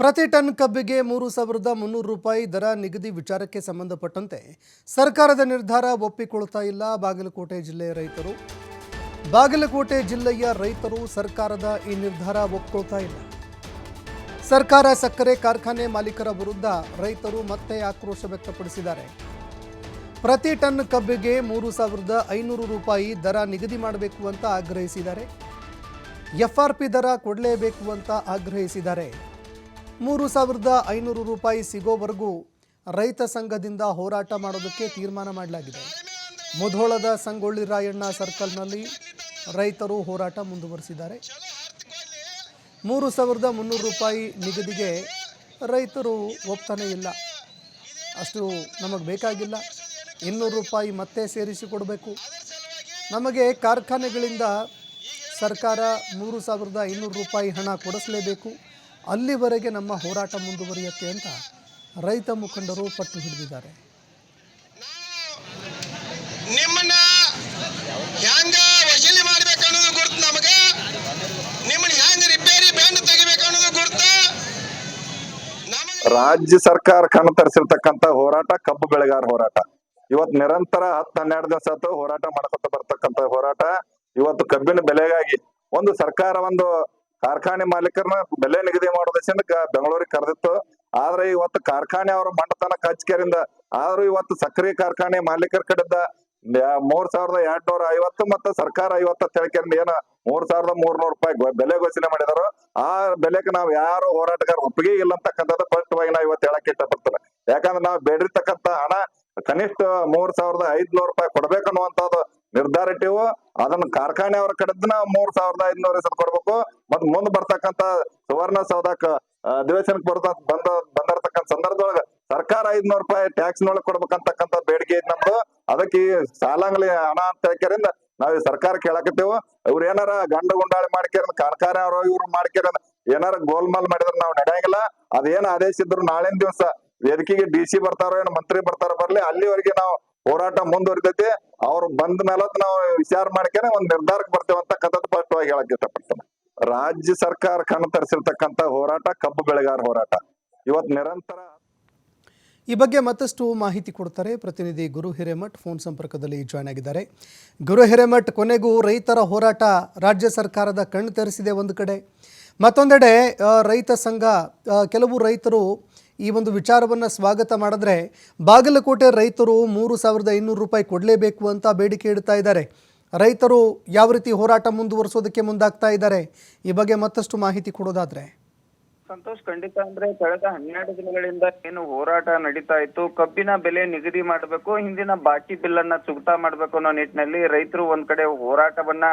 ಪ್ರತಿ ಟನ್ ಕಬ್ಬಿಗೆ 3,300 ರೂಪಾಯಿ ದರ ನಿಗದಿ ವಿಚಾರಕ್ಕೆ ಸಂಬಂಧಪಟ್ಟಂತೆ ಸರ್ಕಾರದ ನಿರ್ಧಾರ ಒಪ್ಪಿಕೊಳ್ಳುತ್ತಾ ಇಲ್ಲ ಬಾಗಲಕೋಟೆ ಜಿಲ್ಲೆಯ ರೈತರು ಸರ್ಕಾರದ ಈ ನಿರ್ಧಾರ ಒಪ್ಪಿಕೊಳ್ತಾ ಇಲ್ಲ. ಸರ್ಕಾರ ಸಕ್ಕರೆ ಕಾರ್ಖಾನೆ ಮಾಲೀಕರ ವಿರುದ್ಧ ರೈತರು ಮತ್ತೆ ಆಕ್ರೋಶ ವ್ಯಕ್ತಪಡಿಸಿದ್ದಾರೆ. ಪ್ರತಿ ಟನ್ ಕಬ್ಬಿಗೆ 3,500 ರೂಪಾಯಿ ದರ ನಿಗದಿ ಮಾಡಬೇಕು ಅಂತ ಆಗ್ರಹಿಸಿದ್ದಾರೆ. FRP ದರ ಕೊಡಲೇಬೇಕು ಅಂತ ಆಗ್ರಹಿಸಿದ್ದಾರೆ. 3,500 ರೂಪಾಯಿ ಸಿಗೋವರೆಗೂ ರೈತ ಸಂಘದಿಂದ ಹೋರಾಟ ಮಾಡೋದಕ್ಕೆ ತೀರ್ಮಾನ ಮಾಡಲಾಗಿದೆ. ಮುಧೋಳದ ಸಂಗೊಳ್ಳಿ ರಾಯಣ್ಣ ಸರ್ಕಲ್ನಲ್ಲಿ ರೈತರು ಹೋರಾಟ ಮುಂದುವರಿಸಿದ್ದಾರೆ. 3,300 ರೂಪಾಯಿ ನಿಗದಿಗೆ ರೈತರು ಒಪ್ತಾನೆ ಇಲ್ಲ. ಅಷ್ಟು ನಮಗೆ ಬೇಕಾಗಿಲ್ಲ, 200 ರೂಪಾಯಿ ಮತ್ತೆ ಸೇರಿಸಿಕೊಡಬೇಕು. ನಮಗೆ ಕಾರ್ಖಾನೆಗಳಿಂದ ಸರ್ಕಾರ 3,500 ರೂಪಾಯಿ ಹಣ ಕೊಡಿಸಲೇಬೇಕು. ಅಲ್ಲಿವರೆಗೆ ನಮ್ಮ ಹೋರಾಟ ಮುಂದುವರಿಯುತ್ತೆ ಅಂತ ರೈತ ಮುಖಂಡರು ಪಟ್ಟು ಹಿಡಿದಿದ್ದಾರೆ. ನಿಮ್ಮನ್ನ ಹ್ಯಾಂಗ ವಸೂಲಿ ಮಾಡಬೇಕು ಅನ್ನೋದು ಗುರುತು ನಮಗೆ, ನಿಮ್ಮನ್ನ ಹ್ಯಾಂಗ ರಿಪೇರಿ ಬ್ಯಾಂಡ್ ತೆಗಿಬೇಕು ಅನ್ನೋದು ಗುರುತು. ರಾಜ್ಯ ಸರ್ಕಾರ ಕಣ್ಣು ತರಿಸಿರ್ತಕ್ಕಂಥ ಹೋರಾಟ ಕಬ್ಬು ಬೆಳೆಗಾರ ಹೋರಾಟ ಇವತ್ತು ನಿರಂತರ 10-12 ದಿವಸ ಆಯ್ತು ಹೋರಾಟ ಮಾಡ್ಕೊತ ಬರ್ತಕ್ಕಂಥ ಹೋರಾಟ. ಇವತ್ತು ಕಬ್ಬಿನ ಬೆಲೆಗಾಗಿ ಸರ್ಕಾರ ಕಾರ್ಖಾನೆ ಮಾಲೀಕರನ್ನ ಬೆಲೆ ನಿಗದಿ ಮಾಡೋದಕ್ಕೆ ಬೆಂಗಳೂರಿಗೆ ಕರೆದಿತ್ತು. ಆದ್ರೆ ಇವತ್ತು ಕಾರ್ಖಾನೆ ಅವರ ಮಂಡತನ ಕಚೇರಿಯಿಂದ ಆದ್ರೂ ಇವತ್ತು ಸಕ್ಕರೆ ಕಾರ್ಖಾನೆ ಮಾಲೀಕರ ಕಡೆದ 3,250 ಮತ್ತು ಸರ್ಕಾರ 50 ತಿಳ್ಕೊಂಡು ಏನ 3,300 ರೂಪಾಯಿ ಬೆಲೆ ಘೋಷಣೆ ಮಾಡಿದಾರೋ ಆ ಬೆಲೆಗೆ ನಾವು ಯಾರು ಹೋರಾಟಗಾರ ಒಪ್ಪಿಗೆ ಇಲ್ಲ ಅಂತಕ್ಕಂಥದ್ದು ಸ್ಪಷ್ಟವಾಗಿ ನಾವು ಇವತ್ತು ಹೇಳಕ್ ಇಷ್ಟಪಡ್ತೇವೆ. ಯಾಕಂದ್ರೆ ನಾವು ಬೇಡಿರ್ತಕ್ಕಂಥ ಹಣ ಕನಿಷ್ಠ 3,500 ರೂಪಾಯಿ ಕೊಡ್ಬೇಕನ್ನುವಂಥದ್ದು ನಿರ್ಧಾರ ಇಟ್ಟಿವು. ಅದನ್ನ ಕಾರ್ಖಾನೆ ಅವರ ಕಡೆದ ನಾವು 3,500 ಕೊಡ್ಬೇಕು. ಮತ್ ಮುಂದ್ ಬರ್ತಕ್ಕಂಥ ಸುವರ್ಣ ಸೌಧಕ್ಕ ಅಧಿವೇಶನಕ್ಕೆ ಬಂದಿರ್ತಕ್ಕಂಥ ಸಂದರ್ಭದೊಳಗ ಸರ್ಕಾರ 500 ರೂಪಾಯಿ ಟ್ಯಾಕ್ಸ್ ನೊಳಗೆ ಕೊಡ್ಬೇಕಂತಕ್ಕಂಥ ಬೇಡಿಕೆ ಐತಿ ನಮ್ದು. ಅದಕ್ಕೆ ಈ ಸಾಲಂಗ್ಲಿ ಹಣ ಅಂತ ಹೇಳ್ಕರಿಂದ ನಾವ್ ಈ ಸರ್ಕಾರಕ್ಕೆ ಹೇಳಕತ್ತೇವು. ಇವ್ರು ಏನಾರ ಗುಂಡಾಳಿ ಮಾಡ್ಕ್ಯಾರ ಕಾರ್ಖಾನೆ ಅವರು ಇವ್ರು ಮಾಡ್ಕ್ಯಾರ ಏನಾರ ಗೋಲ್ಮಾಲ್ ಮಾಡಿದ್ರೆ ನಾವು ನಡೆಯಂಗಿಲ್ಲ. ಅದೇನ್ ಆದೇಶ ಇದ್ರು ನಾಳಿನ ದಿವಸ ವೇದಿಕೆಗೆ DC ಬರ್ತಾರೋ ಏನೋ ಮಂತ್ರಿ ಬರ್ತಾರೋ ಬರ್ಲಿ, ಅಲ್ಲಿವರೆಗೆ ನಾವು ಹೋರಾಟ ಮುಂದುವರಿತೈತಿ. ಅವ್ರು ಬಂದ ಮೇಲೆ ನಾವು ವಿಚಾರ ಮಾಡ್ಕೇನೆ ನಿರ್ಧಾರಕ್ಕೆ ಬರ್ತೇವೆ ಅಂತಕ್ಕಂಥದ್ದು ಸ್ಪಷ್ಟವಾಗಿ ಹೇಳಕ್ ಇಷ್ಟಪಡ್ತೇನೆ. ರಾಜ್ಯ ಸರ್ಕಾರ ಕಣ್ಣು ತರಿಸಿರ್ತಕ್ಕಂಥ ಹೋರಾಟ ಕಬ್ಬು ಬೆಳೆಗಾರ ಹೋರಾಟ ಇವತ್ತು ನಿರಂತರ. ಈ ಬಗ್ಗೆ ಮತ್ತಷ್ಟು ಮಾಹಿತಿ ಕೊಡ್ತಾರೆ ಪ್ರತಿನಿಧಿ ಗುರು ಹಿರೇಮಠ್ ಫೋನ್ ಸಂಪರ್ಕದಲ್ಲಿ ಜಾಯ್ನ್ ಆಗಿದ್ದಾರೆ. ಗುರು ಹಿರೇಮಠ್, ಕೊನೆಗೂ ರೈತರ ಹೋರಾಟ ರಾಜ್ಯ ಸರ್ಕಾರದ ಕಣ್ಣು ತೆರೆಸಿದೆ ಒಂದು ಕಡೆ, ಮತ್ತೊಂದೆಡೆ ರೈತ ಸಂಘ ಕೆಲವು ರೈತರು ಈ ಒಂದು ವಿಚಾರವನ್ನು ಸ್ವಾಗತ ಮಾಡಿದ್ರೆ ಬಾಗಲಕೋಟೆ ರೈತರು 3,500 ರೂಪಾಯಿ ಕೊಡಲೇಬೇಕು ಅಂತ ಬೇಡಿಕೆ ಇಡ್ತಾ ಇದ್ದಾರೆ. ರೈತರು ಯಾವ ರೀತಿ ಹೋರಾಟ ಮುಂದುವರಿಸೋದಕ್ಕೆ ಮುಂದಾಗ್ತಾ ಇದ್ದಾರೆ, ಈ ಬಗ್ಗೆ ಮತ್ತಷ್ಟು ಮಾಹಿತಿ ಕೊಡೋದಾದ್ರೆ. ಸಂತೋಷ್, ಖಂಡಿತ. ಅಂದ್ರೆ ಕಳೆದ 12 ದಿನಗಳಿಂದ ಏನು ಹೋರಾಟ ನಡೀತಾ ಇತ್ತು, ಕಬ್ಬಿನ ಬೆಲೆ ನಿಗದಿ ಮಾಡಬೇಕು, ಹಿಂದಿನ ಬಾಕಿ ಬಿಲ್ ಅನ್ನ ಚುಕ್ತಾ ಮಾಡ್ಬೇಕು ಅನ್ನೋ ನಿಟ್ಟಿನಲ್ಲಿ ರೈತರು ಒಂದ್ ಕಡೆ ಹೋರಾಟವನ್ನ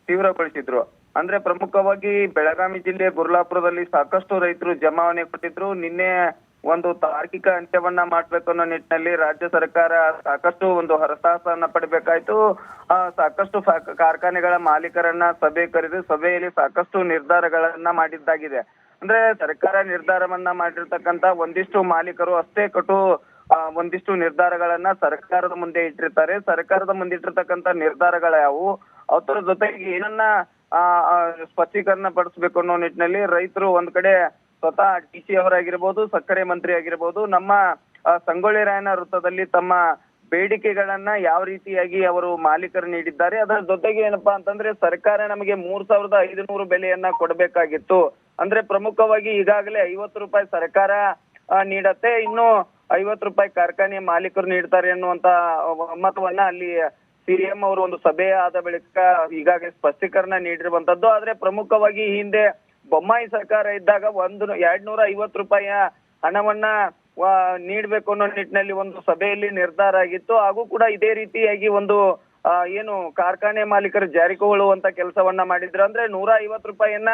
ತೀವ್ರಗೊಳಿಸಿದ್ರು. ಅಂದ್ರೆ ಪ್ರಮುಖವಾಗಿ ಬೆಳಗಾವಿ ಜಿಲ್ಲೆ ಗುರ್ಲಾಪುರದಲ್ಲಿ ಸಾಕಷ್ಟು ರೈತರು ಜಮಾವಣೆ ಕೊಟ್ಟಿದ್ರು. ನಿನ್ನೆ ಒಂದು ತಾರ್ಕಿಕ ಅಂತ್ಯವನ್ನ ಮಾಡ್ಬೇಕು ಅನ್ನೋ ನಿಟ್ಟಿನಲ್ಲಿ ರಾಜ್ಯ ಸರ್ಕಾರ ಸಾಕಷ್ಟು ಹರಸಾಹಸನ್ನ ಪಡಿಬೇಕಾಯ್ತು. ಸಾಕಷ್ಟು ಕಾರ್ಖಾನೆಗಳ ಮಾಲೀಕರನ್ನ ಸಭೆ ಕರೆದು ಸಭೆಯಲ್ಲಿ ಸಾಕಷ್ಟು ನಿರ್ಧಾರಗಳನ್ನ ಮಾಡಿದ್ದಾಗಿದೆ. ಅಂದ್ರೆ ಸರ್ಕಾರ ನಿರ್ಧಾರವನ್ನ ಮಾಡಿರ್ತಕ್ಕಂತ ಒಂದಿಷ್ಟು ಮಾಲೀಕರು ಅಷ್ಟೇ ಒಂದಿಷ್ಟು ನಿರ್ಧಾರಗಳನ್ನ ಸರ್ಕಾರದ ಮುಂದೆ ಇಟ್ಟಿರ್ತಾರೆ. ಸರ್ಕಾರದ ಮುಂದೆ ಇಟ್ಟಿರ್ತಕ್ಕಂತ ನಿರ್ಧಾರಗಳ ಯಾವುವು, ಅದರ ಜೊತೆಗೆ ಏನನ್ನ ಸ್ಪಷ್ಟೀಕರಣ ಪಡಿಸ್ಬೇಕು ಅನ್ನೋ ನಿಟ್ಟಿನಲ್ಲಿ ರೈತರು ಒಂದ್ ಕಡೆ ಸ್ವತಃ DC ಅವರಾಗಿರ್ಬೋದು, ಸಕ್ಕರೆ ಮಂತ್ರಿ ಆಗಿರ್ಬೋದು, ನಮ್ಮ ಸಂಗೊಳ್ಳಿ ರಾಯಣ್ಣ ವೃತ್ತದಲ್ಲಿ ತಮ್ಮ ಬೇಡಿಕೆಗಳನ್ನ ಯಾವ ರೀತಿಯಾಗಿ ಅವರು ಮಾಲೀಕರು ನೀಡಿದ್ದಾರೆ. ಅದರ ಜೊತೆಗೆ ಏನಪ್ಪಾ ಅಂತಂದ್ರೆ ಸರ್ಕಾರ ನಮಗೆ 3,500 ಬೆಲೆಯನ್ನ ಕೊಡಬೇಕಾಗಿತ್ತು. ಅಂದ್ರೆ ಪ್ರಮುಖವಾಗಿ ಈಗಾಗಲೇ 50 ರೂಪಾಯಿ ಸರ್ಕಾರ ನೀಡತ್ತೆ, ಇನ್ನು 50 ರೂಪಾಯಿ ಕಾರ್ಖಾನೆ ಮಾಲೀಕರು ನೀಡ್ತಾರೆ ಅನ್ನುವಂತ ಮತವನ್ನ ಅಲ್ಲಿ CM ಅವರು ಒಂದು ಸಭೆ ಆದ ಬಳಿಕ ಈಗಾಗಲೇ ಸ್ಪಷ್ಟೀಕರಣ ನೀಡಿರುವಂತದ್ದು. ಆದ್ರೆ ಪ್ರಮುಖವಾಗಿ ಹಿಂದೆ ಬೊಮ್ಮಾಯಿ ಸರ್ಕಾರ ಇದ್ದಾಗ 250 ರೂಪಾಯಿಯ ಹಣವನ್ನ ನೀಡ್ಬೇಕು ಅನ್ನೋ ನಿಟ್ಟಿನಲ್ಲಿ ಒಂದು ಸಭೆಯಲ್ಲಿ ನಿರ್ಧಾರ ಆಗಿತ್ತು. ಹಾಗೂ ಕೂಡ ಇದೇ ರೀತಿಯಾಗಿ ಏನು ಕಾರ್ಖಾನೆ ಮಾಲೀಕರು ಜಾರಿಕೊಳ್ಳುವಂತ ಕೆಲಸವನ್ನ ಮಾಡಿದ್ರು. ಅಂದ್ರೆ 150 ರೂಪಾಯಿಯನ್ನ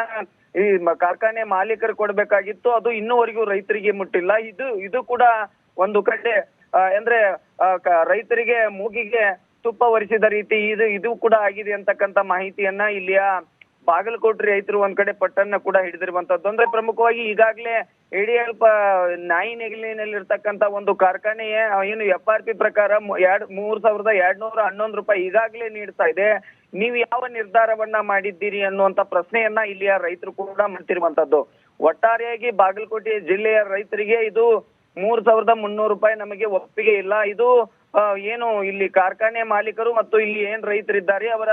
ಈ ಕಾರ್ಖಾನೆ ಮಾಲೀಕರು ಕೊಡ್ಬೇಕಾಗಿತ್ತು, ಅದು ಇನ್ನೂವರೆಗೂ ರೈತರಿಗೆ ಮುಟ್ಟಿಲ್ಲ. ಇದು ಕೂಡ ಒಂದು ಕಡೆ ಅಂದ್ರೆ ರೈತರಿಗೆ ಮೂಗಿಗೆ ತುಪ್ಪ ಒರೆಸಿದ ರೀತಿ ಇದು ಕೂಡ ಆಗಿದೆ ಅಂತಕ್ಕಂತ ಮಾಹಿತಿಯನ್ನ ಇಲ್ಲಿಯ ಬಾಗಲಕೋಟೆ ರೈತರು ಒಂದ್ ಕಡೆ ಪಟ್ಟನ್ನ ಕೂಡ ಹಿಡಿದಿರುವಂತದ್ದು. ಅಂದ್ರೆ ಪ್ರಮುಖವಾಗಿ ಈಗಾಗಲೇ ಯಡಿಯೂರಪ್ಪ ನಾಯಿ ನೆಗಲಿನಲ್ಲಿರ್ತಕ್ಕಂತ ಒಂದು ಕಾರ್ಖಾನೆಯ ಏನು FRP ಪ್ರಕಾರ 3,211 ರೂಪಾಯಿ ಈಗಾಗಲೇ ನೀಡ್ತಾ ಇದೆ. ನೀವು ಯಾವ ನಿರ್ಧಾರವನ್ನ ಮಾಡಿದ್ದೀರಿ ಅನ್ನುವಂತ ಪ್ರಶ್ನೆಯನ್ನ ಇಲ್ಲಿಯ ರೈತರು ಕೂಡ ಮಾಡ್ತಿರುವಂತದ್ದು. ಒಟ್ಟಾರೆಯಾಗಿ ಬಾಗಲಕೋಟೆ ಜಿಲ್ಲೆಯ ರೈತರಿಗೆ ಇದು 3,300 ರೂಪಾಯಿ ನಮಗೆ ಒಪ್ಪಿಗೆ ಇಲ್ಲ. ಇದು ಏನು ಇಲ್ಲಿ ಕಾರ್ಖಾನೆ ಮಾಲೀಕರು ಮತ್ತು ಇಲ್ಲಿ ಏನ್ ರೈತರಿದ್ದಾರೆ ಅವರ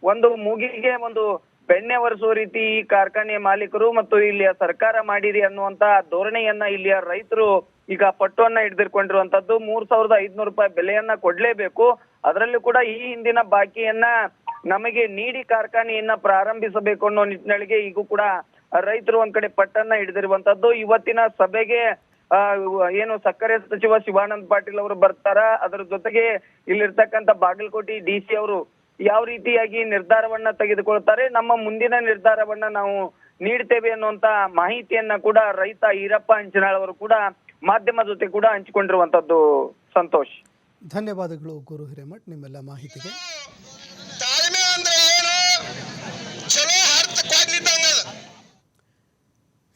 ಒಂದು ಮೂಗಿಗೆ ಒಂದು ಬೆಣ್ಣೆ ಒರೆಸುವ ರೀತಿ ಈ ಕಾರ್ಖಾನೆ ಮಾಲೀಕರು ಮತ್ತು ಇಲ್ಲಿಯ ಸರ್ಕಾರ ಮಾಡಿರಿ ಅನ್ನುವಂತ ಧೋರಣೆಯನ್ನ ಇಲ್ಲಿಯ ರೈತರು ಈಗ ಪಟ್ಟುವನ್ನ ಹಿಡಿದಿರ್ಕೊಂಡಿರುವಂತದ್ದು. 3,500 ರೂಪಾಯಿ ಬೆಲೆಯನ್ನ ಕೊಡ್ಲೇಬೇಕು. ಅದರಲ್ಲೂ ಕೂಡ ಈ ಹಿಂದಿನ ಬಾಕಿಯನ್ನ ನಮಗೆ ನೀಡಿ ಕಾರ್ಖಾನೆಯನ್ನ ಪ್ರಾರಂಭಿಸಬೇಕು ಅನ್ನೋ ನಿಟ್ಟಿನೊಳಗೆ ಈಗೂ ಕೂಡ ರೈತರು ಒಂದ್ ಕಡೆ ಪಟ್ಟನ್ನ ಹಿಡಿದಿರುವಂತದ್ದು. ಇವತ್ತಿನ ಸಭೆಗೆ ಏನು ಸಕ್ಕರೆ ಸಚಿವ ಶಿವಾನಂದ ಪಾಟೀಲ್ ಅವರು ಬರ್ತಾರ, ಅದರ ಜೊತೆಗೆ ಇಲ್ಲಿರ್ತಕ್ಕಂಥ ಬಾಗಲಕೋಟೆ DC ಅವರು ಯಾವ ರೀತಿಯಾಗಿ ನಿರ್ಧಾರವನ್ನ ತೆಗೆದುಕೊಳ್ತಾರೆ, ನಮ್ಮ ಮುಂದಿನ ನಿರ್ಧಾರವನ್ನ ನಾವು ನೀಡ್ತೇವೆ ಅನ್ನುವಂತ ಮಾಹಿತಿಯನ್ನ ಕೂಡ ರೈತ ಈರಪ್ಪ ಹಂಚಿನಾಳ್ ಅವರು ಕೂಡ ಮಾಧ್ಯಮ ಜೊತೆ ಕೂಡ ಹಂಚಿಕೊಂಡಿರುವಂತದ್ದು. ಸಂತೋಷ್, ಧನ್ಯವಾದಗಳು ಗುರು ಹಿರೇಮಠ್ ನಿಮ್ಮೆಲ್ಲ ಮಾಹಿತಿಗೆ.